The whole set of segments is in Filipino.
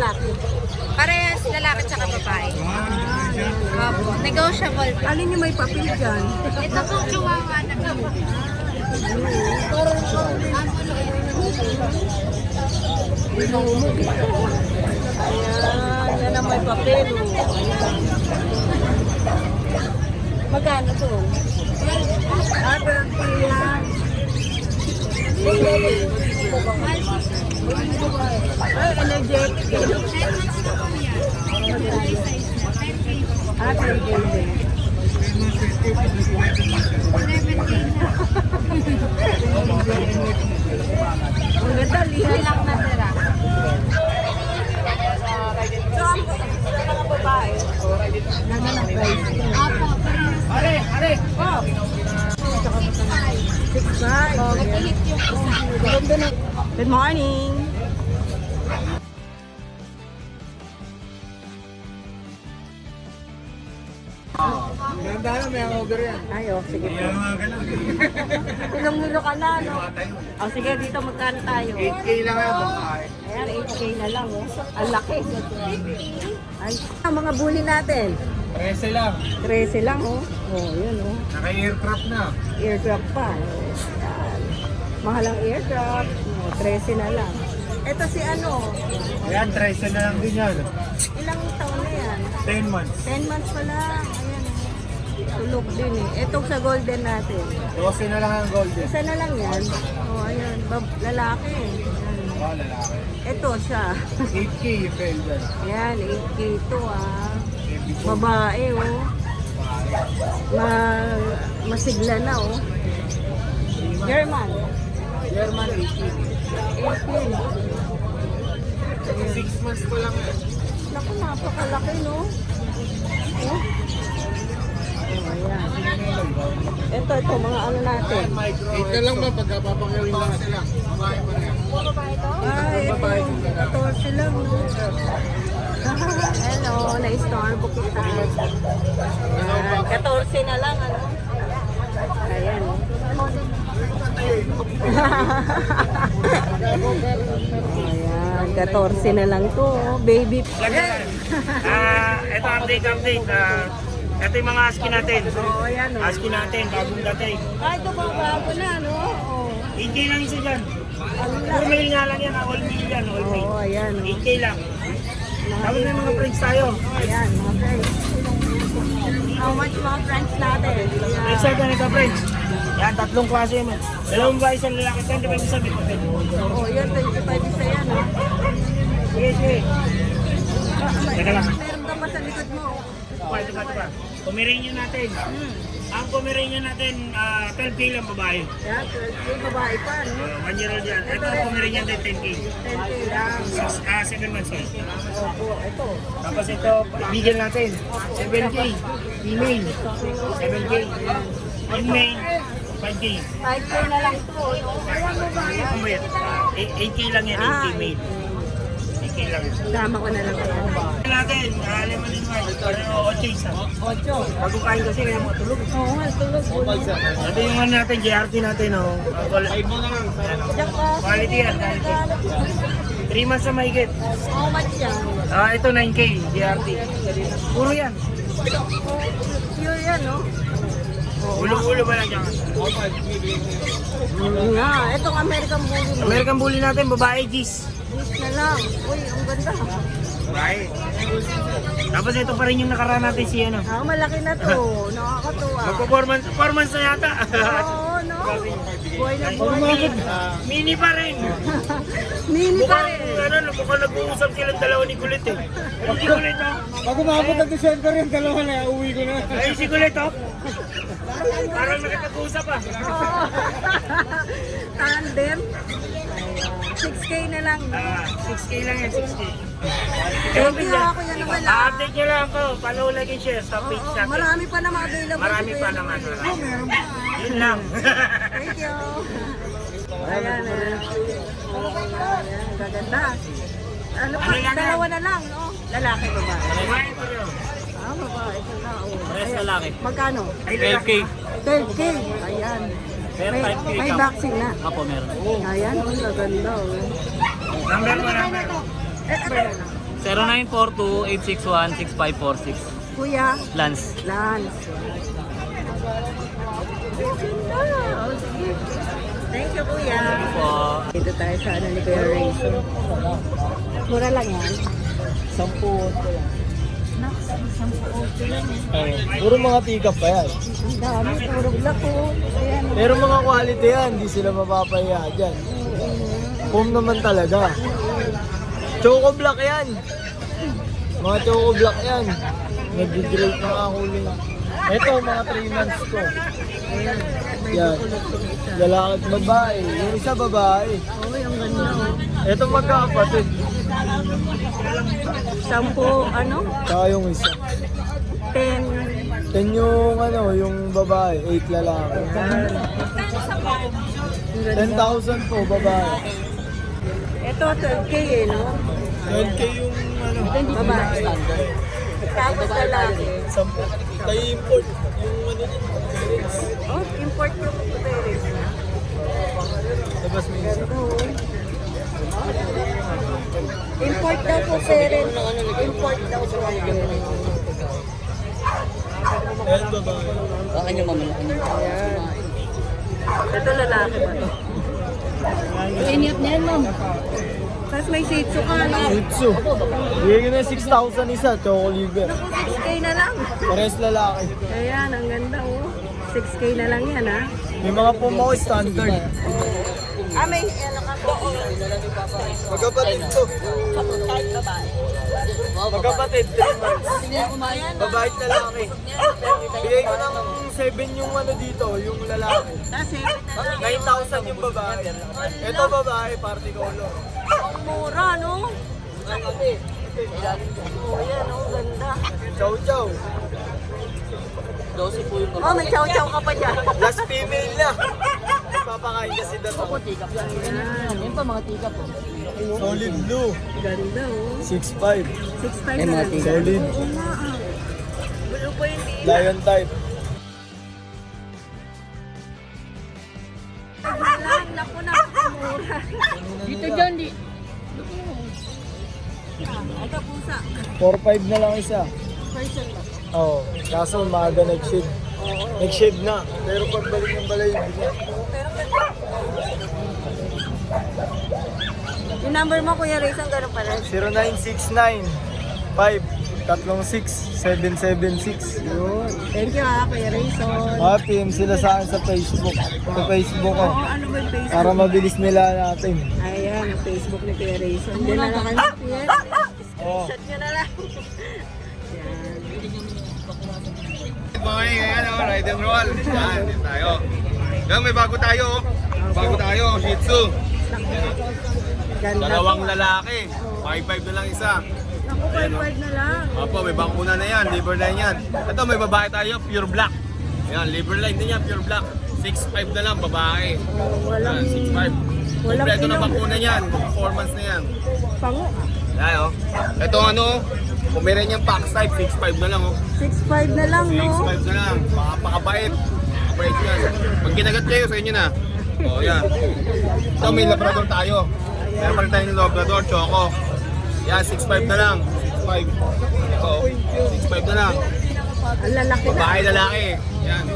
lalaki? Parehas lalaki tsaka babae. Opo, negotiable po. Alin yung may papel dyan? Ito po, chihuahua na po. Ayan, yan ang may papel. Oh. Ayan. Magkano to? Yan. Ay, energetic. Ah, 10K din. Ang ganda, lihay lang na tira. So, ang mga babae, naman ang price. Opo, parehas. Oh. 6'5". Oh, nag-hit yung isa. Good morning. Ganda na, may hangover yan. Ay, oh, sige po. Kaya mga ganun. Hilong-hilo ka na, no? Oh, sige, dito magkano tayo? 8K lang yan, babae. Ayan, 8K na lang, oh. Ang laki. Ay, ang mga bully natin. 13 lang. 13 lang, oh. Oh, yun, oh. Naka-aircraft na. Aircraft pa. Ayan. Mahal ang aircraft. Oh, 13 na lang. Ito si ano, Ayan, 13 na lang din yan. ilang taon na yan? 10 months. 10 months pa lang. Ayan, oh. Tulog din eh. Itong sa golden natin. 12 na lang ang golden. Isa na lang yan. Oh, ayan. Lalaki. Ayan. Oh, lalaki. Ito siya. 8K yung fail dyan. Ayan, 8K to ah. Before. Babae oh. Masigla na oh. German. German 18. 18. 6 months pa lang yan. Naku, napakalaki no. Oh. Ayan. Ito, mga ano natin. 8 na lang ba pagkapapakawin lang sila? Babae pa rin. Ay, ito. 14 lang no. Hello, na-istorbo kita. Ayan, 14 na lang ano. Ayan. Ayan, 14 na lang to, oh. Baby. Ito update. Ito yung mga ASCII natin. Oh, ayan oh. ASCII natin, bagong dating. Ah, ito ba bago na, no? Oh. 8K lang isa dyan. Ala. Puro male nga lang yan, all male yan, all male. Oh, ayan oh. 8K lang. Tapos may mga friends tayo. Ayan, mga friends. How much mga friends natin? Friends natin ito, friends. Yan, tatlong klase yun. Dalawang ba isang lalaki, 25 isa bit. Oo, yan, 25 isa yan, ha? Sige. Teka lang. Meron ka pa sa likod mo. Ito pa. Pomeranian natin. Ang Pomeranian natin, 12K lang babae. Yan, 12 babae pa, no? 1 year old yan. Ito ang Pomeranian din, 10K. 10K lang. 7 months old. Opo, ito. Tapos ito, bigyan natin. 7K. Female. 7K. In male, 5K. 5K na lang to, no? Ayan, babae. Ang bayad. 8K lang yan, 8K male. 8K lang yan. Tama ko na lang. Ito natin, alam mo din mo, 8 isa. 8. Bago kain kasi, kaya mga tulog. Oo, nga, tulog. Ito yung ano natin, JRT natin, oh. Diyan ka. Quality yan, quality. 3 months na mahigit. How much yan? Ito 9K, JRT. Puro yan. Pure yan, no? Ulo-ulo ba lang yan? Nga, itong American Bully mo. American Bully natin, babae, G's. This na lang. Uy, ang ganda. Babae. Tapos ito pa rin yung nakaraan natin si ano. Ah, malaki na to. Nakakatuwa. Magpo-4 months na yata. Oo, no? Buhay na buhay. Mini pa rin. Mini pa Mukhang, rin. mukhang nag-uusap silang dalawa ni Kulit eh. Ay, si Kulit oh. Pag umabot ng December yung dalawa na, uwi ko na. Ay, si Kulit oh. Parang nakipag-uusap ah. Oo. Tandem. 6K na lang. 6K lang yan, 6K. Thank you, ako yan naman ah. Update nyo lang ako. Follow, like, and share sa page Oo, natin. marami pa naman available. Marami dito pa yan. naman. Meron pa. Yun lang. Thank you. Ayan, ayan. Ayan, gaganda. Ano pa, Ano yan, dalawa na lang, no? Lalaki ba ba? Babae pa rin. Ah, babae, ito na. Oh. Pares Ayan. lalaki. Magkano? 12K. 12K. Ayan. May vaccine na. Apo, meron. Ayan, oh, gaganda. Oh. Number mo, number. Number na lang. 0942-861-6546. Kuya, Lance. Lance. Thank you, Kuya. Po. Dito tayo sa ano ni Kuya Razor. Mura lang yan. 10. Puro mga pick-up pa yan. Ang dami, puro black ko. Ayan. Pero mga quality yan, hindi sila mapapahiya dyan. Foam naman talaga. Choco block yan. Mga choco block yan. Nag-grade na ako ulit. Ito, mga 3 months ko. Ayan. May Yan. kulot ko isa. Lalaki at babae. Yung isa babae. Oh, yung ganda. Oh. Ito magkakapatid. 10, ano? Tsaka yung isa. 10. 10 yung ano, yung babae. 8 lalaki. Ang ganda. 10,000 po babae. Ito, 12K eh, no? 12K yung ano. Babae. Tapos lalaki. 10. Tayo import. Yung ano din. Oh, import yung Pérez na. Labas mo yung isa. Oo. Import daw po Pérez. Import daw po Pérez. Ayan babae. Ayan. Ito lalaki ba to? Inip niyan, ma'am. Tapos may Shih Tzu ka, no? Jutsu. Bigyan ko na 6,000 isa. Choco liver. Naku, 6K na lang. Pares lalaki. Ayan, ang ganda, oh. 6K na lang yan, ha? May mga pumaw standard. Ah, may ano ka po? Magkapatid to. Magkapatid. 3 months. Babae at lalaki. Bigay ko ng 7 yung ano dito, yung lalaki. Kasi, 9,000 yung babae. Ito babae, party color. ang mura, no? Oh, yan, oh, ganda. Chow chow. Oh, may chow-chow ka pa dyan. Last female na. Papakain kasi dato. Ayan. Solid blue. Ganda, oh. 6'5". 6'5 na lang. Solid. Oo nga, ah. Blue po yung dila. Lion type. Lang, naku, napakamura. Dito dyan, di. Ito pusa. 4'5" na lang isa. Person ba? Oo. Kaso maaga nag-shade. Nag-shade na. Pero pagbalik ng balay, hindi na. Yung number mo, Kuya Rayson, gano'n pala? 0969-536-776. Yun. Thank you, ha, Kuya Rayson. PM sila sa akin sa Facebook. Sa Facebook ko. Oo, ano ba yung Facebook? Para mabilis nila natin. Ayan, yung Facebook ni Kuya Rayson. Diyan na lang kayo, Kuya. Oo. Screenshot nyo na lang. Yan. Good morning, ayan o, ride and roll. Yan, din tayo. Yan, may bago tayo. Bago tayo, Shih Tzu. Ganda. Dalawang lalaki. 5'5" na lang isa. Naku, 5'5 na lang. Opo, may bakuna na yan, liver line yan. Ito, may babae tayo, pure black. Yan, liver line din yan, pure black. 6'5" na lang, babae. Walang, Yan, 6'5". walang Kompleto na pinang- bakuna yan, 4 months na yan. pango. Yan o. Ito ano, kung meron yung pack type, 6'5" na lang o. 6'5 na lang, no? 6'5" na lang, pakabait. Pakabait yan. Pag kinagat kayo, sa inyo na. O, yan. Ito, may labrador tayo. Meron pa rin tayo ng labrador, choco. Yan, 6'5" na lang. 6'5". Ito, 6'5" na lang. Ang lalaki na. Babae, lalaki. Yan.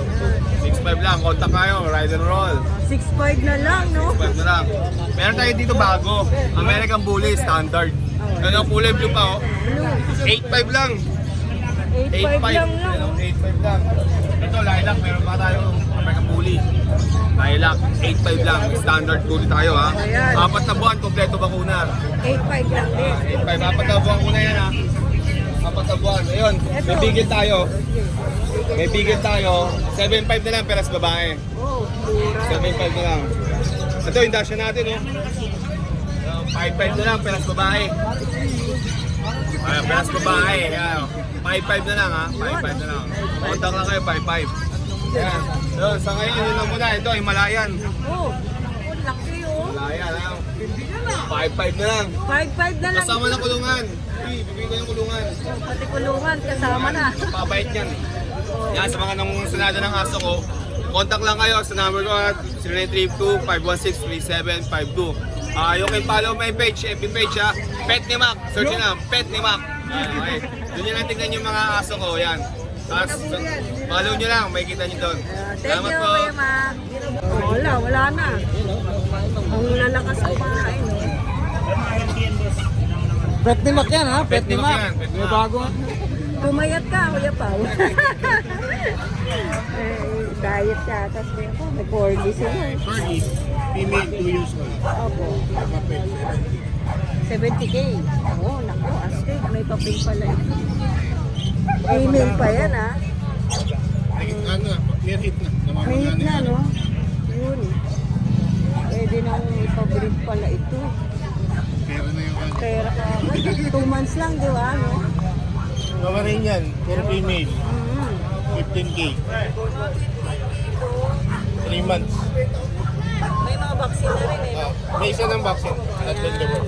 6'5" lang. Contact kayo, ride and roll. 6'5 na lang, no? 6'5" na lang. Meron tayo dito bago. American Bully, standard. Ganun, kulay blue pa, oh. 8'5" lang. 8'5 lang, no? 8'5" lang. Ito, lilac. Meron pa tayo American Bully. Lilac, 8'5" lang. Standard bully tayo, ha. Ayan. 4 na buwan, kompleto bakuna. 8'5 lang din. 8'5", 4 na buwan muna yan, ha. 4 na buwan. Ayun, may bigil tayo. May bigil tayo. 7'5" na lang, peras babae. Oh, mura. 7'5" na lang. Ito, yung dasha natin, oh. 5'5" na lang, peras babae. Ayan, peras babae. Ayan, 5'5" na lang, ha. 5'5" na lang. Contact lang kayo, 5'5". Ayan. So, sa ngayon, yun lang muna. Ito, Himalayan. Oh, naku, laki, oh. Himalayan, ha. 5'5" na lang. 5'5 na lang. Kasama ng kulungan. Bibigyan ko yung kulungan. Pati kulungan, kasama na. Pabait yan. Yan, sa mga nangungusunada ng aso ko, contact lang kayo sa number ko at 0932-516-3752. You can follow my page, FB page ha. Pet ni Mac. Search nyo na, Pet ni Mac. Okay. Doon nyo lang tingnan yung mga aso ko. Yan. Tapos, follow nyo lang. May kita nyo doon. Thank you, Kuya Mac. Wala na. Ang lalakas kumain. Pet ni Mac yan ha, Pet ni Mac yan, Pet ni May Mac. bago nga. Pumayat ka, Kuya Pao. Diet siya. Tapos may corgi sila. Fergie, female 2 years old. Opo. 70K. Oo, naku, astig. May papel pala. Email pa yan, ha? Ano, clear hit na. May hit na, no? Yun. Pwede nang ipabreed pala ito. Pero na yung Pera ka. 2 months lang, di ba, no? Kamarin yan, puro female. Mm. 15K. 3 months. May mga vaccine na rin, eh. May isa ng vaccine. Tatlong double.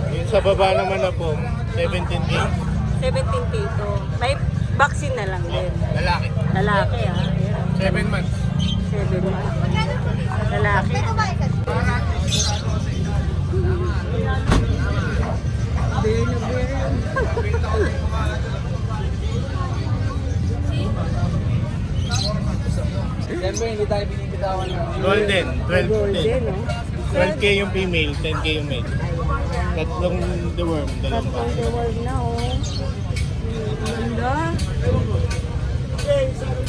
Yung sa baba naman na po, 17K. 17K to. May vaccine na lang din. Lalaki. Lalaki, ha? 7 months. 7 months. Lalaki. Siyempre, hindi tayo binibitawan ng Golden, 12K. Golden, no? 12K yung female, 10K yung male. Tatlong deworm, dalawang Tatlong pa. the world na, oh. Ganda.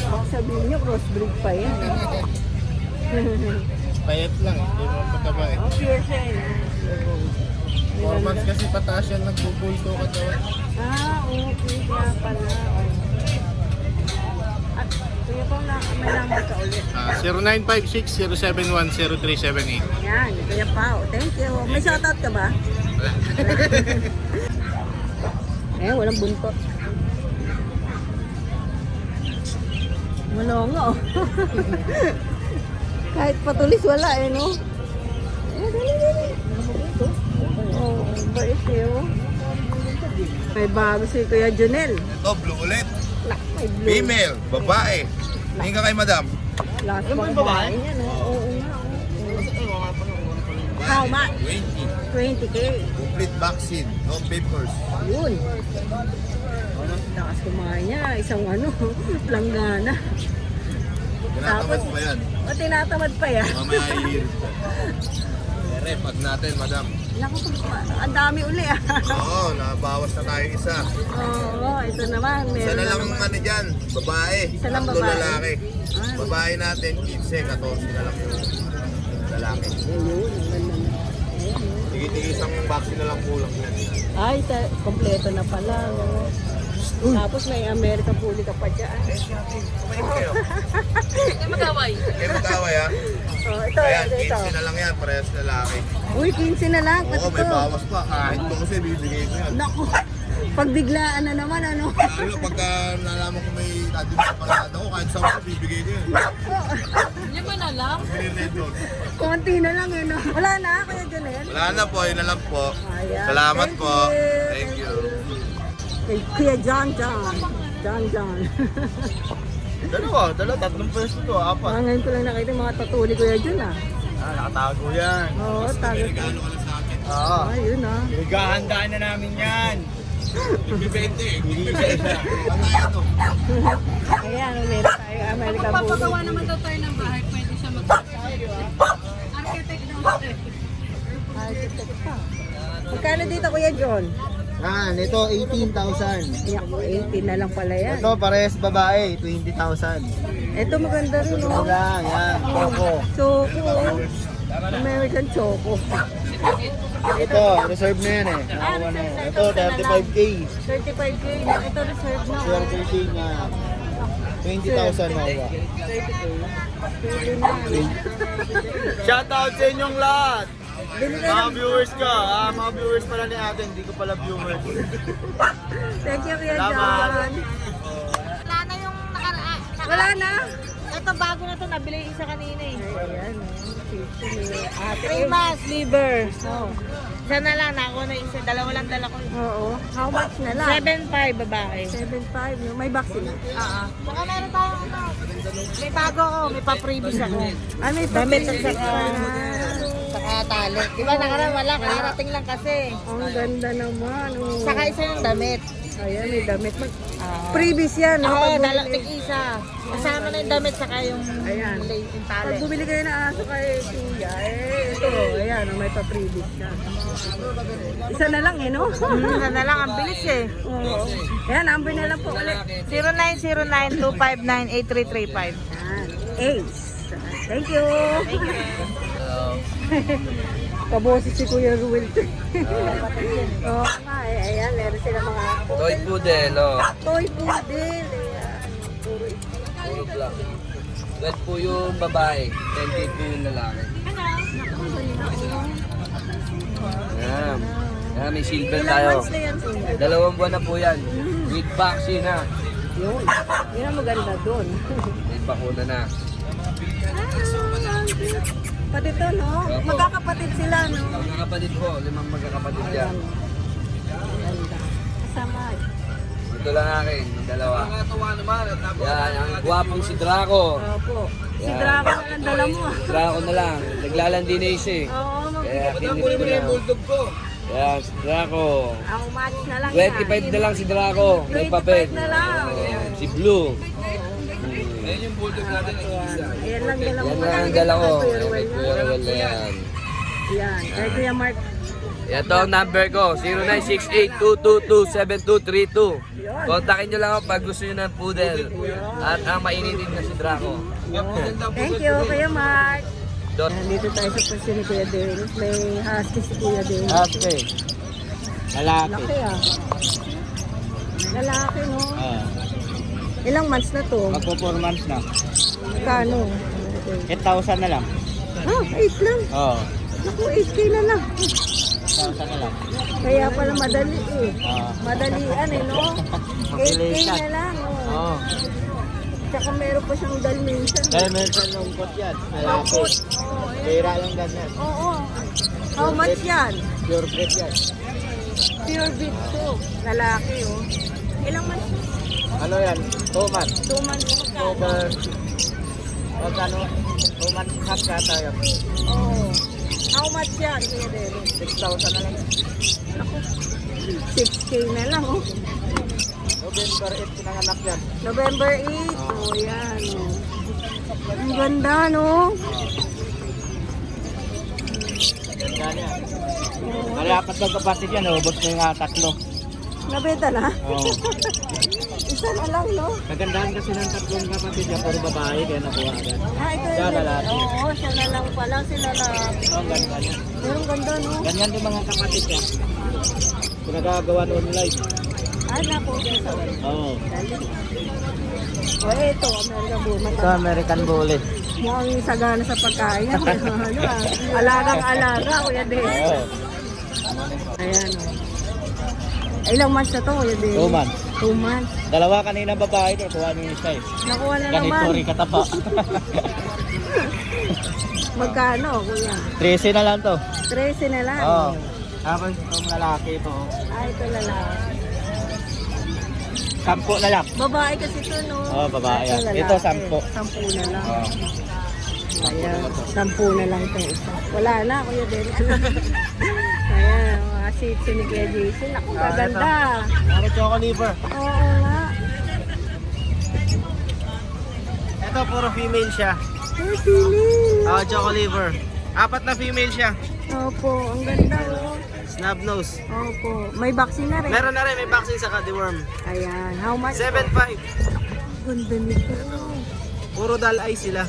Baka sabihin nyo, crossbreed pa yan. Payat lang, hindi mo pataba eh. Oh, fierce yan. 4 months kasi pataas yan, nagbubulto ka daw. Ah, okay. Kaya pala. At kuya po, may number ka ulit. 0956-071-0378. Yan, kuya Pao. Thank you. May shoutout ka ba? Walang buntot. Malongo. Kahit patulis wala eh, no? Dali. Oh, bait eh, may bago si Kuya Junel. Ito, blue ulit. May blue. Female, babae. Tingin ka kay madam. Last bang babae niya, no? Oo nga. How much? 20K. Complete vaccine, no papers. Yun. Lakas kumain niya. Isang langgana. Tinatamad pa yan. O, tinatamad pa yan. Mamaya i-hear. Pag natin, madam. Naku, ang dami uli ah. Oo, nabawas na tayo isa. Oo, ito naman. Isa Meron na lang naman. ano dyan, babae. Isa lang Tatlo babae. lalaki. Ah. Babae natin, 15, 14 na lang yung lalaki. Ayun, ang ganda na. Tigit-tigit isang vaccine na lang kulang yan. Ay, kompleto na pala. No? Tapos may American Puli ka pa dyan. Kumain kayo. Ay, magaway. Kayo magkaway ha. Oh, ito, Ayan, ito. 15 na lang yan, parehas lalaki. Uy, 15 na lang. Pati Oo, may to. bawas pa. Kahit ito kasi bibigay ko yan. Naku, pagbiglaan na naman, ano? Lalo pagka nalaman ko may natin sa parada ko, kahit sa ako bibigay ko yan. Lima na lang. Bili-red doon. Konti na lang, eh, no? Wala na, Kuya Janel. Wala na po, yun na lang po. Ayan. Salamat Thank po. you. Thank you. Kay Kuya John. Dalawa, tatlong pwesto to, apat. Ngayon ko lang nakita yung mga tatuli Kuya John, ah. Nakatago yan. Oo, tago. Regalo ka lang sa akin. Oo. Ayun, ah. Naghahandaan na namin yan. Bibente eh. Bibigay siya. Ano to? Ayan, meron tayo American Puli. Papagawa naman daw tayo ng bahay, pwede siya architect daw siya. Architect pa. Magkano dito, Kuya John? Ito 18,000. Yak, 18 na lang pala yan. Ito parehas babae, 20,000. Ito maganda rin, Ito no? lang, yan. Choco. Choco. American Choco. Ito, reserve na yan eh. Nakakuha na yan. Ito, 35K. 35K na. Ito reserve na. Share rating na 20,000 mawa. 30K. Pwede na. Shoutout sa inyong lahat! Bili ka Mga ng... viewers ka, mga viewers pala ni ate, hindi ko pala viewers. Thank you, Kuya Salamat. John. Wala na yung nakaraan. Wala na. Ito bago na to, nabili isa kanina eh. Ayan, Ate 3 months, liver. Oh. Isa na lang, nakuha na isa. Dalawa lang dala ko. Oo. How much na lang? 7.5 babae. 7.5. No? May vaccine na. Baka meron tayong may bago ako, may pa-previous ako. Ah, may Damit vaccine at saka na. saka Tali. Di ba nakaraan wala, kararating lang kasi. Ang ganda naman. Oh. Saka isa yung damit. Ayan, may damit. Oo. Previous yan, no? Oo, Pag bumili- isa. Kasama na yung damit saka yung, Ayan. yung Pag tali. bumili kayo ng aso kay Kuya, ito, ayan, may pa-previous na. Isa na lang, no? Isa na lang, ang bilis eh. Oo. Ayan, number na lang po ulit. 0909-259-8335. Ayan, Ace. Thank you. Thank you. Kaboses si Kuya Ruel. Oo nga, ayan, meron sila mga Toy poodle, oh. toy poodle. Ayan, puro Puro black. 12 po yung babae, 10 po yung lalaki. Ayan. Ayan, may silver ilang tayo. months na yan, Kuya? 2 buwan na po yan. With vaccine na. Yun. Yun ang maganda doon. May bakuna na. Pati to, no? Magkakapatid sila, no? Mga kapatid po, 5 magkakapatid yan. Ganda. Kasama. Ito lang akin, yung 2. Yan, ang gwapong si Draco. Opo. Si Yan. Draco na lang dala mo. Draco na lang, naglalandi na isa eh. Oo, Kaya kinit ko na. Yan, si Draco. ang match na lang 25 na lang si Draco, may 25 papel. na lang. Oh, si Blue. Ayan lang dala mo. Yan na ang dala ko. Kuya Yan, Ruel may na. Kuya Ruel na yan. Yan. Kay Kuya Mark. Ito ang number ko, 0968-222-7232. Kontakin nyo lang ako pag gusto nyo ng poodle. At ang mainitin na si Draco. Thank you, Kuya Mark. Dot. Nandito tayo sa pwesto ni Kuya Dennis. May husky si Kuya Dennis. Okay. Lalaki. Laki ah. Lalaki, no? Ah. Ilang months na to? Magpo 4 months na. Magkano? 8,000 na lang. Ah, 8 lang. Oo. Naku, 8K na lang. 8,000 na lang. Kaya pala madali eh. Ah. Madalian eh, no? 8K na lang, oh. Oo. Tsaka meron pa siyang Dalmatian. Dahil meron sa lungkot yan. Lalaki. Lungkot. Oo, ayan. Pera lang ganyan. Oo. How much yan? Pure breed yan. Pure beef to. Lalaki, oh. Ilang months? Ano yan? 2 months. 2 months magkano? Over. Magkano? 2 months half kata yan. Oo. How much yan, Kuya Dennis? 6,000 na lang. 6K na lang, oh. November 8 pinanganak yan. November 8. Oh, yan. Oh. Ang ganda, no? Ganda niya. Kaya apat ng kapatid yan, ubos na yung 3. Nabenta na? Oo. Isa na lang, no? Nagandahan kasi ng 3 kapatid yan, puro babae, kaya nakuha agad. Ah, ito Siya yun. lalaki. Oo, siya na lang pala. Sila na. Ang ganda niya. Pero ang ganda, no? Ganyan din mga kapatid yan. Pinagagawa online. Ay, naku. Oo. Dali. O, ito. American Bulldog. Ito, American Bullet. Mukhang sagana sa pagkain. Ano ah. Alagang-alaga, Kuya Dennis. Oo. Ayan, oh. Ilang months na to, Kuya Dennis? 2 months. 2 months. Dalawa kanina babae din, kuha niyo yung isa eh. Nakuha na Ganito naman. rin katapa. Magkano, Kuya? 13 na lang to. 13 na lang. Oo. Tapos itong lalaki ito. Ah, ito lalaki. 10 na lang. Babae kasi ito, no? Oo, babae yan. lalaki. Ito, 10. 10 na lang. Oo. Ayan, 10 na lang ito isa. Wala na, Kuya Dennis. Ayan, mga shih ni Kuya Jason. Ako, gaganda. Ano choco liver? Oo nga. Ito puro female siya. Ay, feeling. Choco liver. 4 na female siya. Opo, ang ganda, oh. Snub nose. Opo. May vaccine na rin. Meron na rin, may vaccine sa deworm. Ayan, how much? 7.5. Ganda nito. Puro dull eye sila.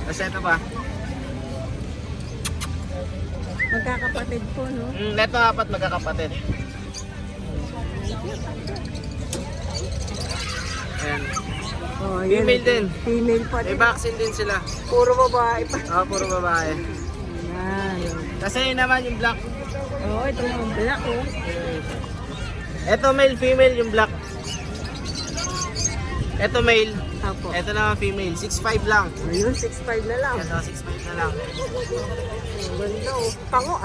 Tapos ito pa. Magkakapatid po, no? Ito 4 magkakapatid. Ayan. Oh, ayan. Female din. Female pa May din. vaccine din sila. Puro babae pa. Puro babae. Ayan. Kasi yun naman yung black. Oo, ito yung black, oh. Ito male, female yung black. Ito male. Apo. Ito naman female. 6'5 lang. Ayun, 6'5 na lang. Ito, 6'5 na lang. Ang ganda, oh. Pango.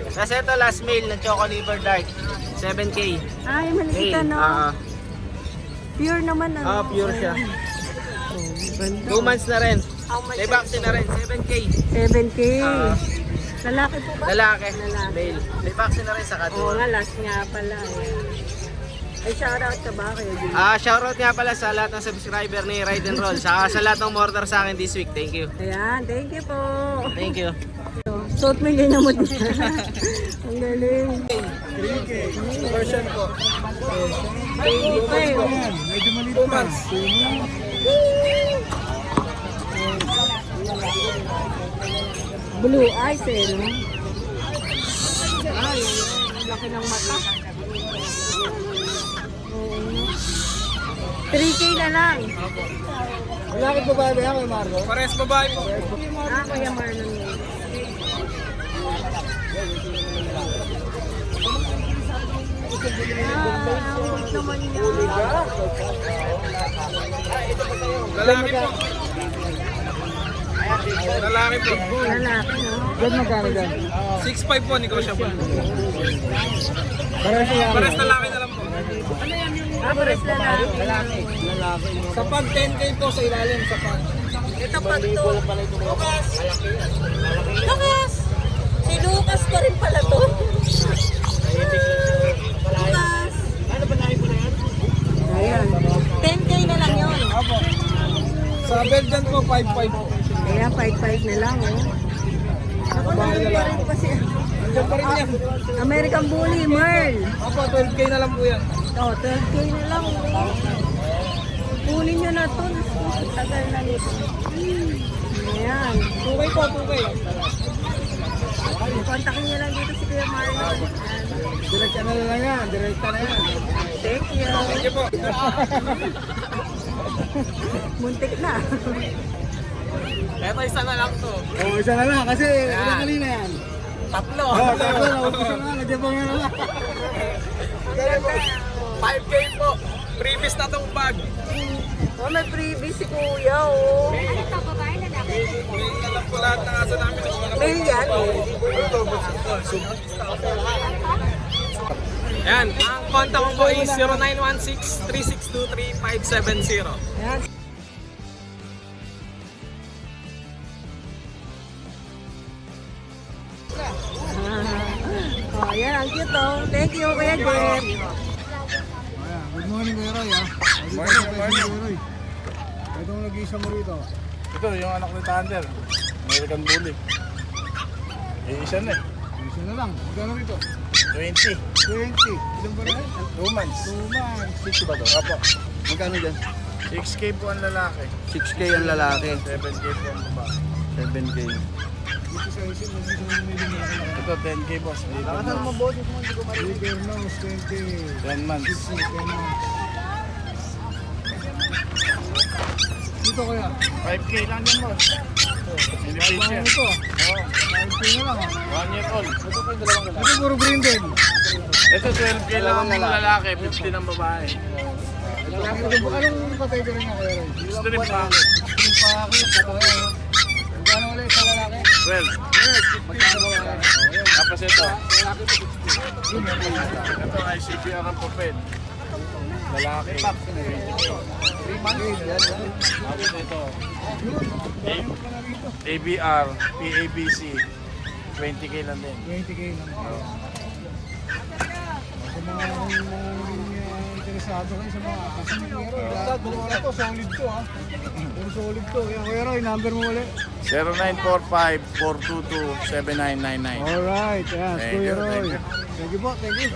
Kasi ito last male na choco liver dark. 7K. Ay, maliliit Male. na. Pure naman, ano? Pure siya. Oh, ganda. 2 months na rin. How much? May vaccine na rin, 7K. 7K. Ah. Lalaki po ba? Lalaki. Lalaki. Male. May vaccine na rin sa Oo kadua. nga, last nga pala. Ayan. Ay, shoutout ka ba kayo din? Shoutout nga pala sa lahat ng subscriber ni Ride and Roll. Saka sa lahat ng order sa akin this week. Thank you. Ayan, thank you po. Thank you. Suot mo yung ganyan mo din. Ang galing. 3K. Version ko. Baby pa eh. Medyo maliit 2 months. Blue eyes eh, no? Ay, laki ng mata. Oo, no? 3K na lang. Lalaki babae ba yan kay Marco? Pares babae po. Kuya Marlon yun. Huwag naman yan. Lalaki po. Lalaki po. Lalaki, no? Diyan magkano dyan? 6'5 po, negotiable. Parang siya. Pares lalaki na lang po. Pares lalaki. Lalaki. Sa pag 10K po sa ilalim, sa pag. Ito pa to. Lucas! Si Lucas pa rin pala to. Lucas! Ayan. 10K na lang yun. Sa Belgian po, 5'5 po. Kaya 5-5 na lang, oh. Ako na rin pa siya. Nandiyan pa rin yan. American Bully, Merl. Opo, 12K na lang po yan. Oh, 12K na lang, oh. Kunin nyo na to. Tagal na nito. Ayan. 2K po, 2K. Kontakin nyo lang dito si Kuya Marlon. Ayan. Direct na lang yan. Direkta na yan. Thank you. Thank you po. Muntik na. Eto, isa na lang to. Oo, isa na lang. Kasi ilang kanina yan. Tatlo. Oo, tatlo na. Umpisa na. Nagyabang na lang. 5K po. Previous na tong bag. Oh, may freebie si Kuya, oh. Alam po lahat ng aso namin. Mail yan, oh. Yan. Ang contact ko po is 0916-362-3570. Ayan. Oh, yan. Ang cute, oh. Thank you, Kuya Jeff. Good morning, Kuya Roy. Morning, Kuya Roy. Ito ang nag-iisa mo rito. Ito, yung anak ni Thunder. American Bully. Isa na eh. Isa na lang. Magkano rito? 20. 20. Ilan ba rin? 2 months. 2 months. 60 ba to? Apo. Magkano dyan? 6K po ang lalaki. 6K ang lalaki. 7K po ang babae. 7K. Dito sa isin, nag-isa mo nilin na ako. Ito, 10K boss. Nakasal mo boses mo, hindi ko marinig. Liver nose, 20. 10 months. 10 months. Dito kuya. 5K lang yan boss. Beneficia. Ano ito? Oo. 5K na lang ah. 1 year old. Ito puro green din. Ito, 12K lang ang lalaki. 50 ang babae. Anong patay ko rin nga kuya Roy? Strip pa. Yung pakakit, patay ano? Magkano ulit sa lalaki? 12. Magkano ba? Tapos ito. Ito ay CPR ang papel. Lalaki. 3 months. Tapos ito. ABR, PABC. 20K lang din. 20K lang. Sa mga interesado kayo sa mga kasi ni Kuya Roy. Lahat mga ito, solid to ha. Puro solid to. Kaya Kuya Roy, number mo ulit. 0945-422-7999. Alright, yes, Thank Kuya you, Roy. thank you. Thank you po, thank you.